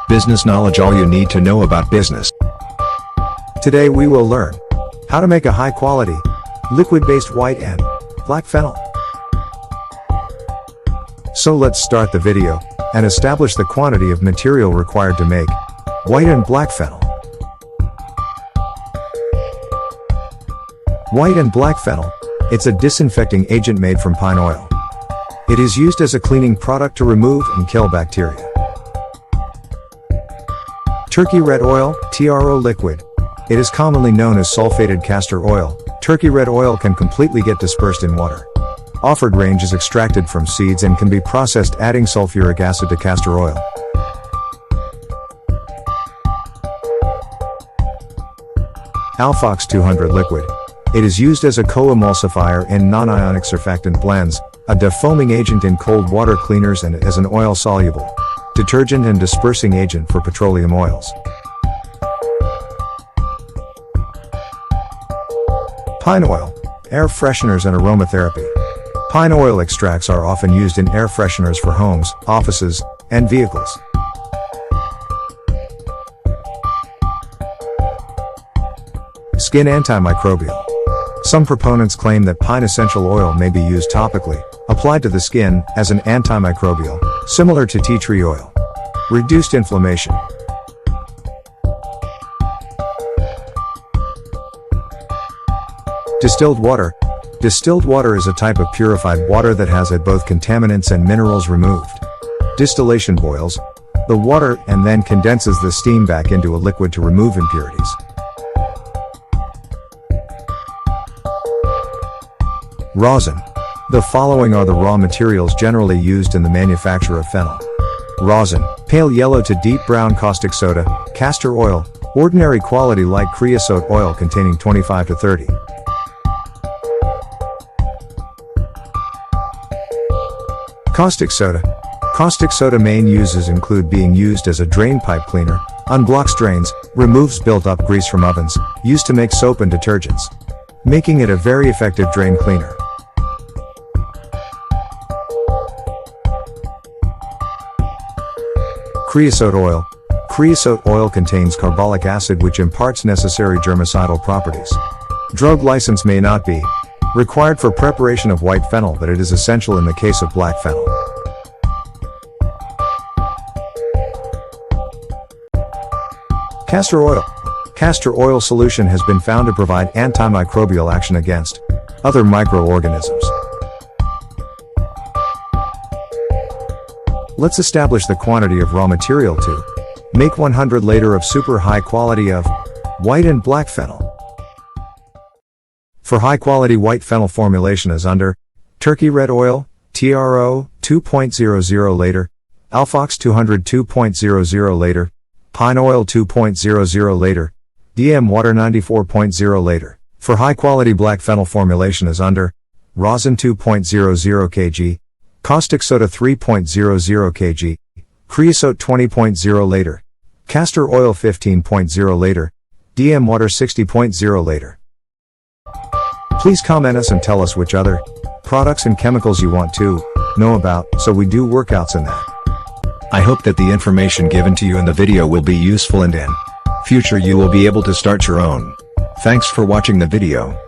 Business knowledge, all you need to know about business. Today we will learn how to make a high-quality, liquid-based white and black phenyl. So let's start the video and establish the quantity of material required to make white and black phenyl. White and black phenyl, it's a disinfecting agent made from pine oil. It is used as a cleaning product to remove and kill bacteria. Turkey red oil, TRO liquid. It is commonly known as sulfated castor oil. Turkey red oil can completely get dispersed in water. Offered range is extracted from seeds and can be processed adding sulfuric acid to castor oil. ALFOX 200 liquid. It is used as a co-emulsifier in non-ionic surfactant blends, a defoaming agent in cold water cleaners, and as an oil-soluble detergent and dispersing agent for petroleum oils. Pine oil, air fresheners and aromatherapy. Pine oil extracts are often used in air fresheners for homes, offices, and vehicles. Skin antimicrobial. Some proponents claim that pine essential oil may be used topically, applied to the skin, as an antimicrobial, similar to tea tree oil. Reduced inflammation. Distilled water. Distilled water is a type of purified water that has had both contaminants and minerals removed. Distillation boils the water and then condenses the steam back into a liquid to remove impurities. Rosin. The following are the raw materials generally used in the manufacture of phenyl. Rosin, pale yellow to deep brown caustic soda, castor oil, ordinary quality light creosote oil containing 25 to 30. Caustic soda. Caustic soda main uses include being used as a drain pipe cleaner, unblocks drains, removes built-up grease from ovens, used to make soap and detergents, making it a very effective drain cleaner. Creosote oil. Creosote oil contains carbolic acid which imparts necessary germicidal properties. Drug license may not be required for preparation of white phenyl, but it is essential in the case of black phenyl. Castor oil. Castor oil solution has been found to provide antimicrobial action against other microorganisms. Let's establish the quantity of raw material to make 100 liter of super high quality of white and black phenyl. For high quality white phenyl formulation as under: turkey red oil, TRO, 2.00 liter, ALFOX 200 2.00 liter, pine oil 2.00 liter, DM water 94.0 liter. For high quality black phenyl formulation as under: rosin 2.00 kg, caustic soda 3.00 kg, creosote 20.0 liter, castor oil 15.0 liter, DM water 60.0 liter. Please comment us and tell us which other products and chemicals you want to know about, so we do workouts in that. I hope that the information given to you in the video will be useful and in future you will be able to start your own. Thanks for watching the video.